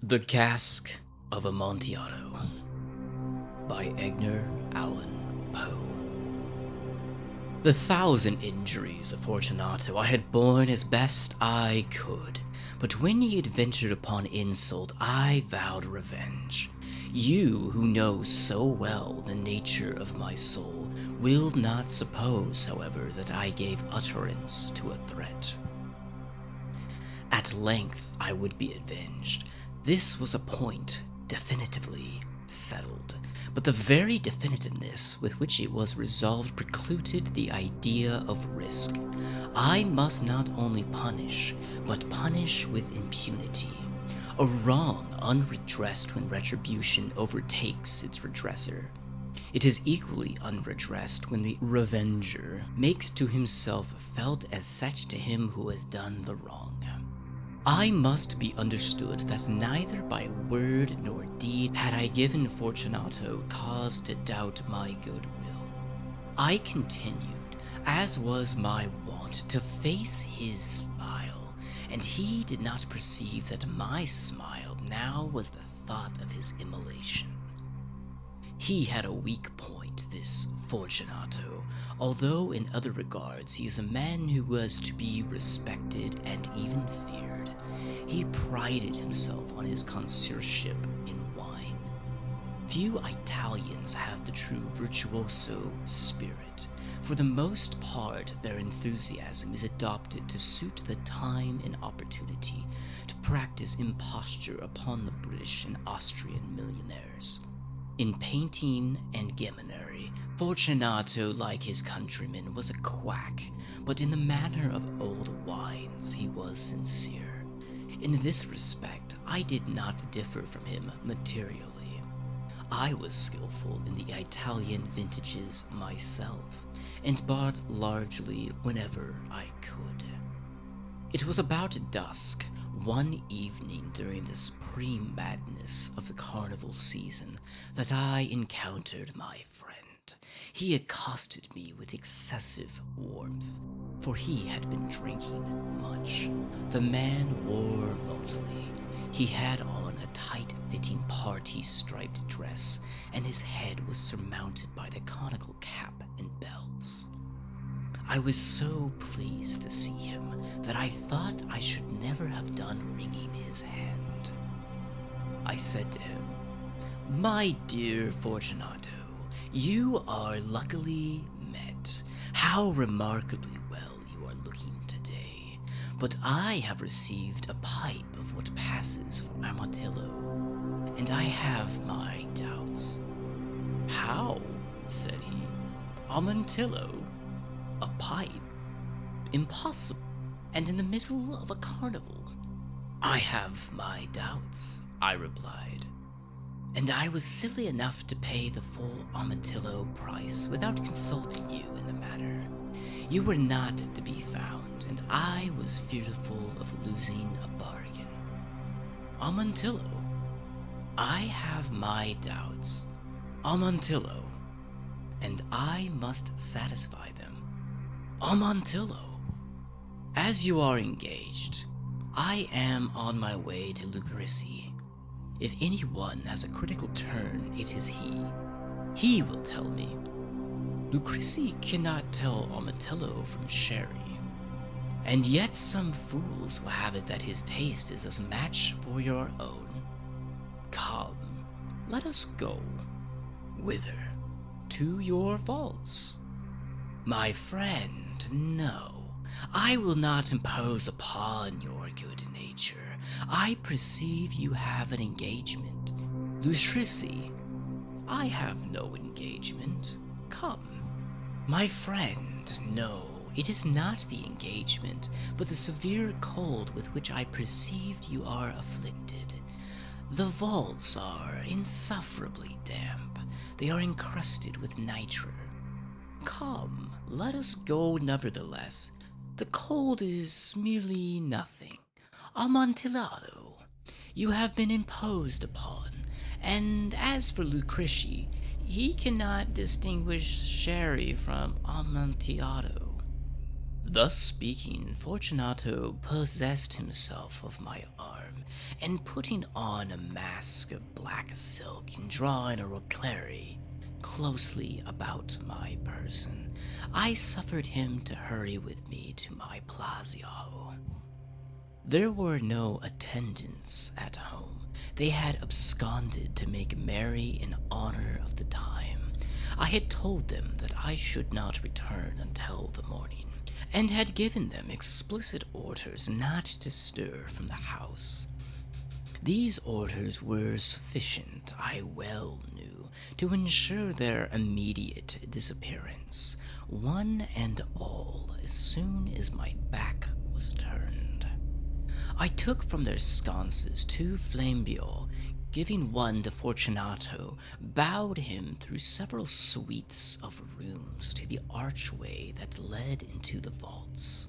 The Cask of Amontillado by Edgar Allan Poe. The 1,000 injuries of Fortunato I had borne as best I could, but when he had ventured upon insult, I vowed revenge. You, who know so well the nature of my soul, will not suppose, however, that I gave utterance to a threat. At length I would be avenged. This was a point definitively settled, but the very definitiveness with which it was resolved precluded the idea of risk. I must not only punish, but punish with impunity. A wrong unredressed when retribution overtakes its redresser. It is equally unredressed when the revenger makes to himself felt as such to him who has done the wrong. I must be understood that neither by word nor deed had I given Fortunato cause to doubt my goodwill. I continued, as was my wont, to face his smile, and he did not perceive that my smile now was the thought of his immolation. He had a weak point, this Fortunato, although in other regards he is a man who was to be respected and even feared. He prided himself on his connoisseurship in wine. Few Italians have the true virtuoso spirit. For the most part, their enthusiasm is adopted to suit the time and opportunity to practice imposture upon the British and Austrian millionaires. In painting and gaminery, Fortunato, like his countrymen, was a quack, but in the matter of old wines he was sincere. In this respect, I did not differ from him materially. I was skillful in the Italian vintages myself, and bought largely whenever I could. It was about dusk, one evening during the supreme madness of the carnival season, that I encountered my friend. He accosted me with excessive warmth, for he had been drinking much. The man wore motley. He had on a tight-fitting party-striped dress, and his head was surmounted by the conical cap and bells. I was so pleased to see him that I thought I should never have done wringing his hand. I said to him, "My dear Fortunato, you are luckily met. How remarkably well you are looking today. But I have received a pipe of what passes for Amontillado, and I have my doubts." "How?" said he. "Amontillado? A pipe? Impossible, and in the middle of a carnival." "I have my doubts," I replied, "and I was silly enough to pay the full Amontillado price without consulting you in the matter. You were not to be found, and I was fearful of losing a bargain." "Amontillado? I have my doubts. Amontillado, and I must satisfy them. Amontillado. As you are engaged, I am on my way to Lucrece. If anyone has a critical turn, it is he. He will tell me. Lucrece cannot tell Amontillado from sherry. And yet some fools will have it that his taste is as match for your own. Come, let us go." "Whither?" "To your vaults." "My friend, no. I will not impose upon your good nature. I perceive you have an engagement. Lucrece, I have no engagement. Come." "My friend, no. It is not the engagement, but the severe cold with which I perceived you are afflicted. The vaults are insufferably damp. They are encrusted with nitre. Come, let us go nevertheless. The cold is merely nothing. Amontillado, you have been imposed upon, and as for Lucrece, he cannot distinguish sherry from Amontillado." Thus speaking, Fortunato possessed himself of my arm, and putting on a mask of black silk and drawing a reliquary closely about my person, I suffered him to hurry with me to my palazzo. There were no attendants at home. They had absconded to make merry in honor of the time. I had told them that I should not return until the morning, and had given them explicit orders not to stir from the house. These orders were sufficient, I well knew, to ensure their immediate disappearance, one and all, as soon as my back was turned. I took from their sconces 2 flambeaux, giving one to Fortunato, bowed him through several suites of rooms to the archway that led into the vaults.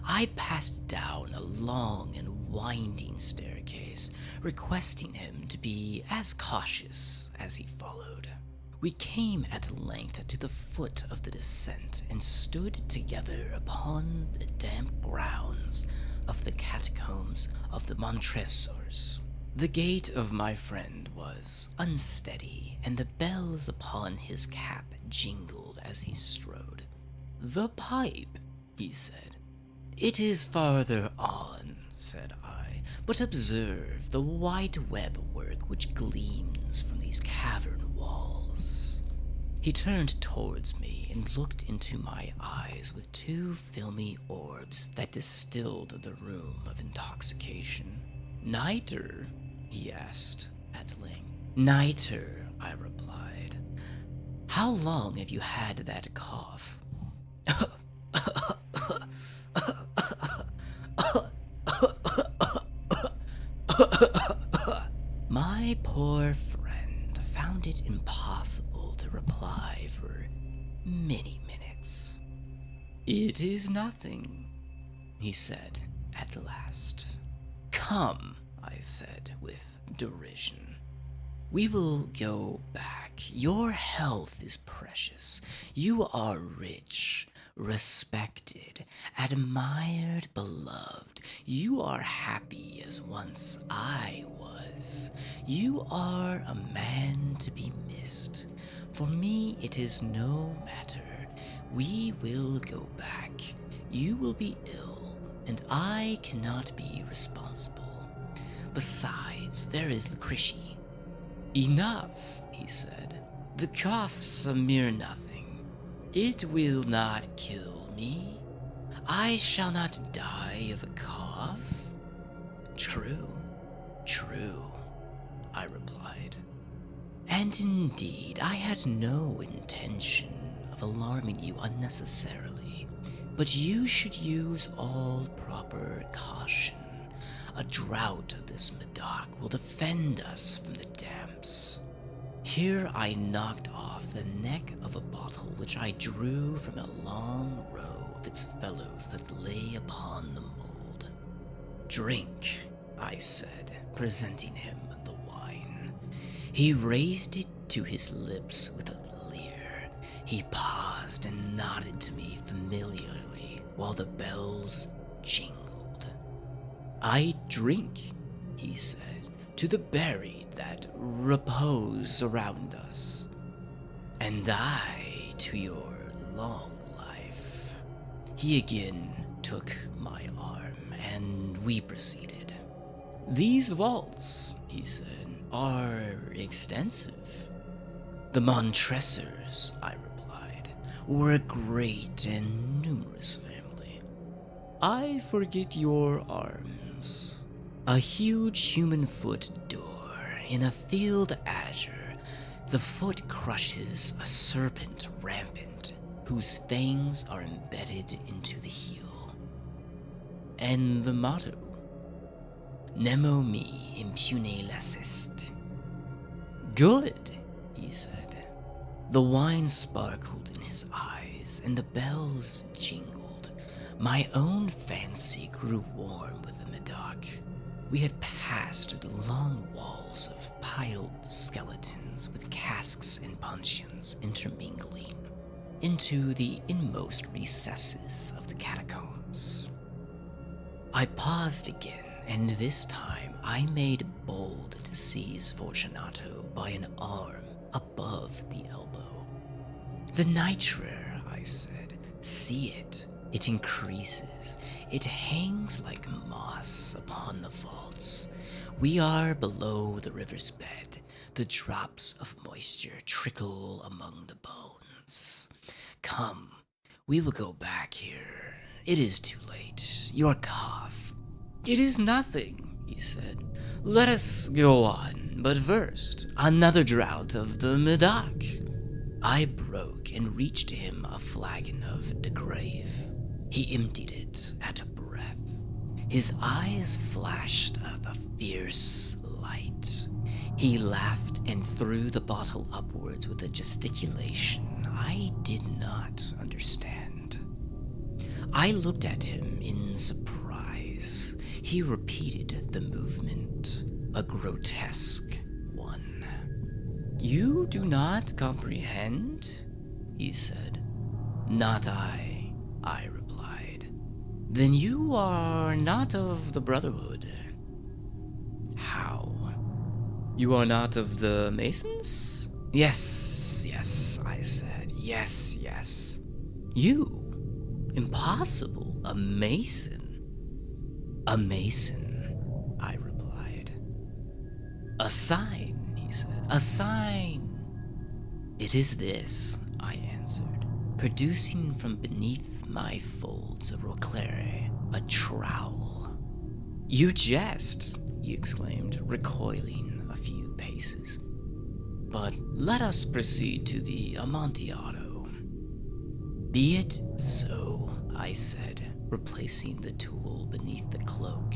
I passed down a long and winding staircase, requesting him to be as cautious as he followed. We came at length to the foot of the descent and stood together upon the damp grounds of the catacombs of the Montresors. The gait of my friend was unsteady, and the bells upon his cap jingled as he strode. "The pipe," he said. "It is farther on," said I, "but observe the white web work which gleams from these cavern walls." He turned towards me and looked into my eyes with 2 filmy orbs that distilled the rheum of intoxication. "Niter?" he asked at length. "Niter," I replied. "How long have you had that cough?" My poor friend found it impossible to reply for many minutes. "It is nothing," he said at last. "Come," I said with derision. "We will go back. Your health is precious. You are rich, respected, admired, beloved. You are happy as once I was. You are a man to be missed. For me, it is no matter. We will go back. You will be ill, and I cannot be responsible. Besides, there is Lucretia." "Enough," he said. "The cough's a mere nothing. It will not kill me. I shall not die of a cough." "True, true," I replied. "And indeed, I had no intention of alarming you unnecessarily, but you should use all proper caution. A draught of this Medoc will defend us from the damps." Here I knocked off the neck of a bottle which I drew from a long row of its fellows that lay upon the mold. "Drink," I said, presenting him the wine. He raised it to his lips with a leer. He paused and nodded to me familiarly while the bells jingled. "I drink," he said, "to the buried that repose around us." "And I to your long life." He again took my arm, and we proceeded. "These vaults," he said, "are extensive." "The Montresors," I replied, "were a great and numerous family." "I forget your arms." "A huge human foot door in a field azure. The foot crushes a serpent rampant, whose fangs are embedded into the heel." "And the motto?" "Nemo me impune lacest." "Good," he said. The wine sparkled in his eyes, and the bells jingled. My own fancy grew warm with the Medoc. We had passed through the long walls of piled skeletons with casks and puncheons intermingling into the inmost recesses of the catacombs. I paused again and this time I made bold to seize Fortunato by an arm above the elbow. "The nitre," I said. "See it. It increases. It hangs like moss upon the vaults. We are below the river's bed. The drops of moisture trickle among the bones. Come, we will go back here. It is too late. Your cough." "It is nothing," he said. "Let us go on, but first, another draught of the Medoc." I broke and reached him a flagon of de Grave. He emptied it at a breath. His eyes flashed a fierce light. He laughed and threw the bottle upwards with a gesticulation I did not understand. I looked at him in surprise. He repeated the movement, a grotesque one. "You do not comprehend?" he said. "Not I," I replied. "Then you are not of the Brotherhood." "How? You are not of the Masons?" Yes, I said. Yes. "You? Impossible. A Mason." "A Mason," I replied. "A sign," he said. "A sign." "It is this," I answered, producing from beneath my folds a roquelaire, a trowel. "You jest," he exclaimed, recoiling a few paces. "But let us proceed to the Amontillado." "Be it so," I said, replacing the tool beneath the cloak,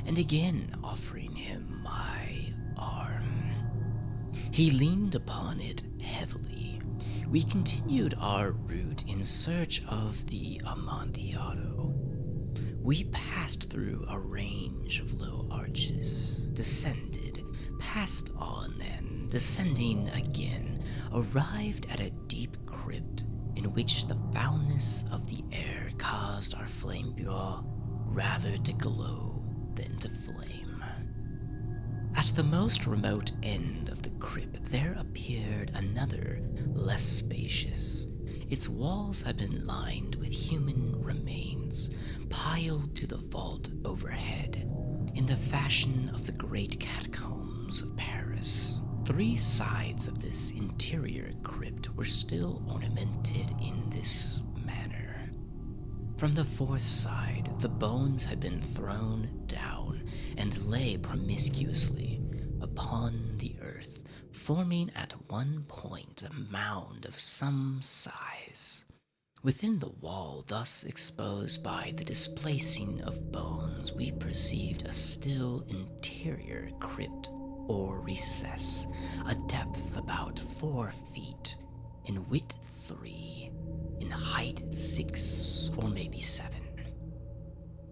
and again offering him my arm. He leaned upon it heavily. We continued our route in search of the Amontillado. We passed through a range of low arches, descended, passed on, and descending again, arrived at a deep crypt in which the foulness of the air caused our flambeaux rather to glow than to flame. At the most remote end of the crypt there appeared another, less spacious. Its walls had been lined with human remains, piled to the vault overhead, in the fashion of the great catacombs of Paris. 3 sides of this interior crypt were still ornamented in this manner. From the 4th side, the bones had been thrown down and lay promiscuously upon the earth, forming at one point a mound of some size. Within the wall thus exposed by the displacing of bones, we perceived a still interior crypt or recess, a depth about 4 feet, in width 3, in height 6 or maybe 7.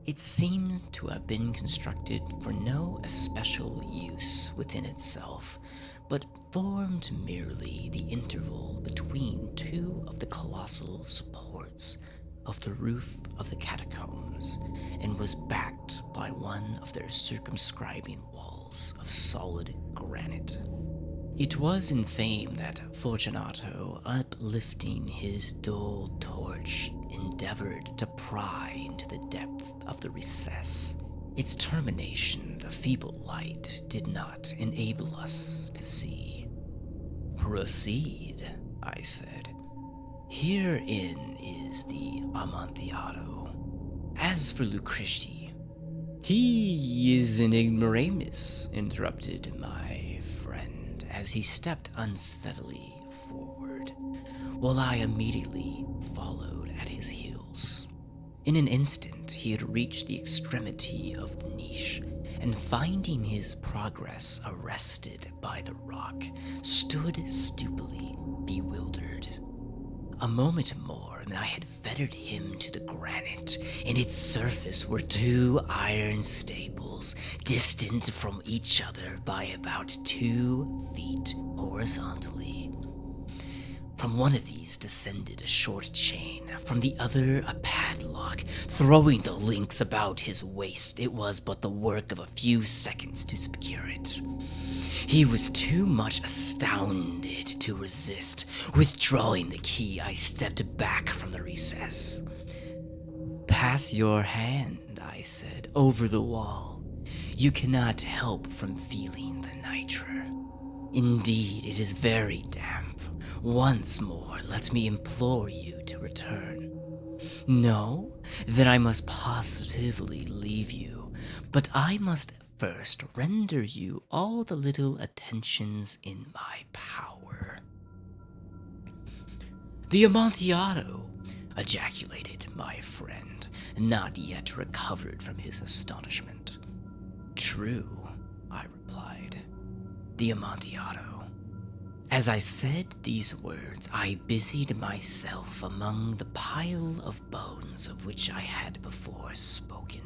It seems to have been constructed for no especial use within itself, but formed merely the interval between 2 of the colossal supports of the roof of the catacombs, and was backed by one of their circumscribing walls of solid granite. It was in fame that Fortunato, uplifting his dull torch, endeavored to pry into the depth of the recess. Its termination the feeble light did not enable us to see. "Proceed," I said. "Herein is the Amontillado. As for Lucreti—" "He is an ignoramus," interrupted my friend, as he stepped unsteadily forward, while I immediately followed at his heels. In an instant he had reached the extremity of the niche, and finding his progress arrested by the rock, stood stupidly bewildered. A moment more, and I had fettered him to the granite. In its surface were 2 iron staples, distant from each other by about 2 feet horizontally. From one of these descended a short chain, from the other a padlock. Throwing the links about his waist, it was but the work of a few seconds to secure it. He was too much astounded to resist. Withdrawing the key, I stepped back from the recess. "Pass your hand," I said, "over the wall. You cannot help from feeling the nitre. Indeed, it is very damp. Once more, let me implore you to return. No? Then I must positively leave you, but I must first render you all the little attentions in my power." "The Amontillado!" ejaculated my friend, not yet recovered from his astonishment. "True," I replied. "The Amontillado." As I said these words, I busied myself among the pile of bones of which I had before spoken.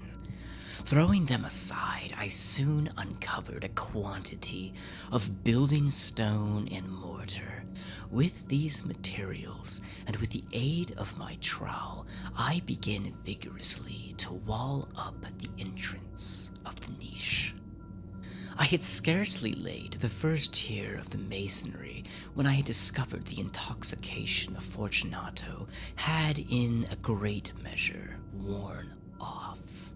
Throwing them aside, I soon uncovered a quantity of building stone and mortar. With these materials, and with the aid of my trowel, I began vigorously to wall up the entrance of the niche. I had scarcely laid the first tier of the masonry when I had discovered the intoxication of Fortunato had in a great measure worn off.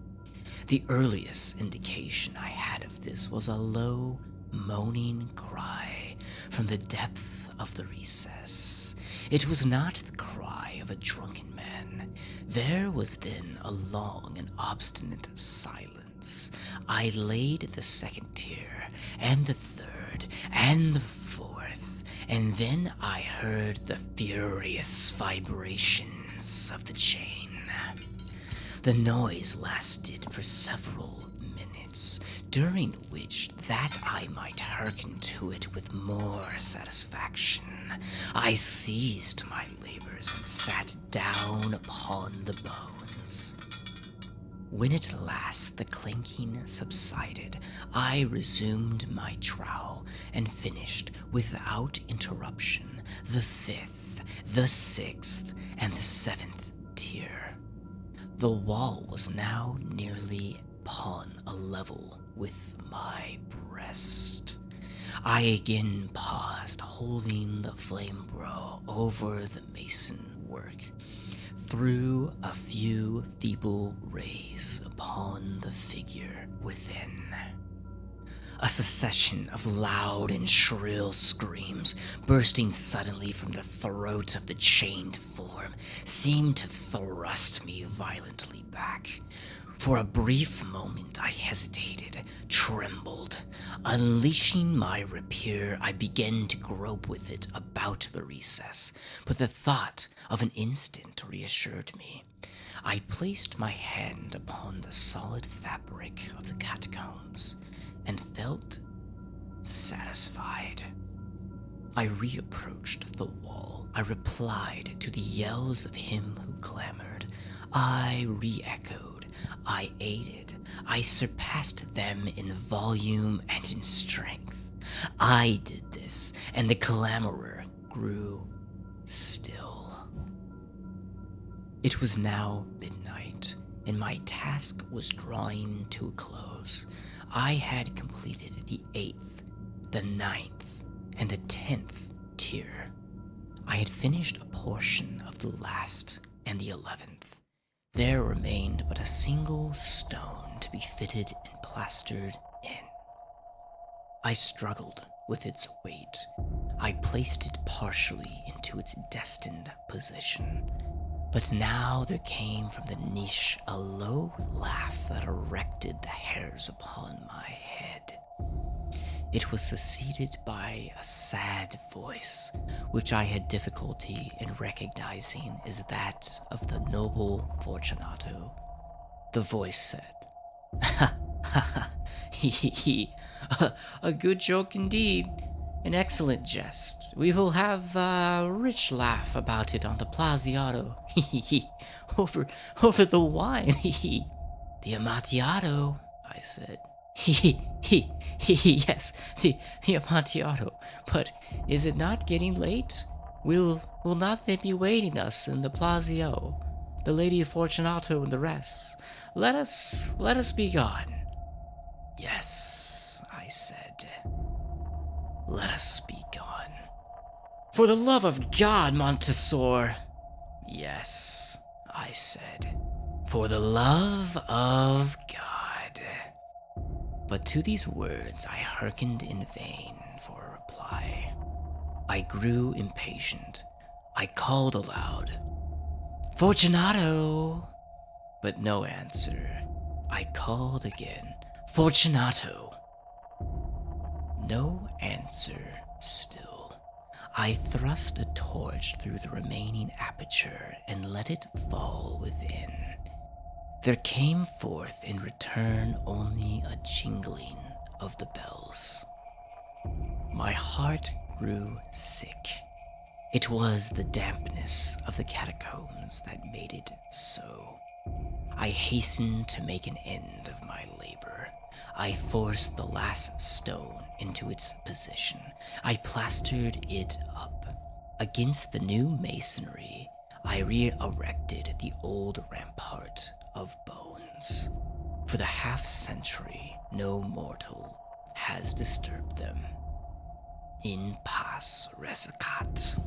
The earliest indication I had of this was a low, moaning cry from the depth of the recess. It was not the cry of a drunken man. There was then a long and obstinate silence. I laid the second tier, and the third, and the fourth, and then I heard the furious vibrations of the chain. The noise lasted for several minutes, during which, that I might hearken to it with more satisfaction, I ceased my labors and sat down upon the bones. When at last the clinking subsided, I resumed my trowel and finished without interruption the 5th, the 6th, and the 7th tier. The wall was now nearly upon a level with my breast. I again paused, holding the flame-brow over the mason work, threw a few feeble rays upon the figure within. A succession of loud and shrill screams, bursting suddenly from the throat of the chained form, seemed to thrust me violently back. For a brief moment I hesitated, trembled. Unleashing my rapier, I began to grope with it about the recess, but the thought of an instant reassured me. I placed my hand upon the solid fabric of the catacombs, and felt satisfied. I reapproached the wall. I replied to the yells of him who clamored. I re-echoed. I aided. I surpassed them in volume and in strength. I did this, and the clamorer grew still. It was now midnight, and my task was drawing to a close. I had completed the 8th, the 9th, and the 10th tier. I had finished a portion of the last and the 11th. There remained but a single stone to be fitted and plastered in. I struggled with its weight. I placed it partially into its destined position. But now there came from the niche a low laugh that erected the hairs upon my head. It was succeeded by a sad voice, which I had difficulty in recognizing as that of the noble Fortunato. The voice said, "Ha ha ha, he he he, a good joke indeed. An excellent jest. We will have a rich laugh about it on the Plaziado. over the wine. The Amontillado," I said. Yes, the Amontillado. But is it not getting late? Will not they be waiting us in the Plazio? The Lady Fortunato and the rest. Let us be gone. Yes, I said. Let us be gone. For the love of God, Montresor. Yes, I said. For the love of God. But to these words I hearkened in vain for a reply. I grew impatient. I called aloud, Fortunato! But no answer. I called again, Fortunato! No answer still. I thrust a torch through the remaining aperture and let it fall within. There came forth in return only a jingling of the bells. My heart grew sick. It was the dampness of the catacombs that made it so. I hastened to make an end of my labor. I forced the last stone into its position. I plastered it up. Against the new masonry, I re-erected the old rampart of bones. For the half-century, no mortal has disturbed them. In paz resecat.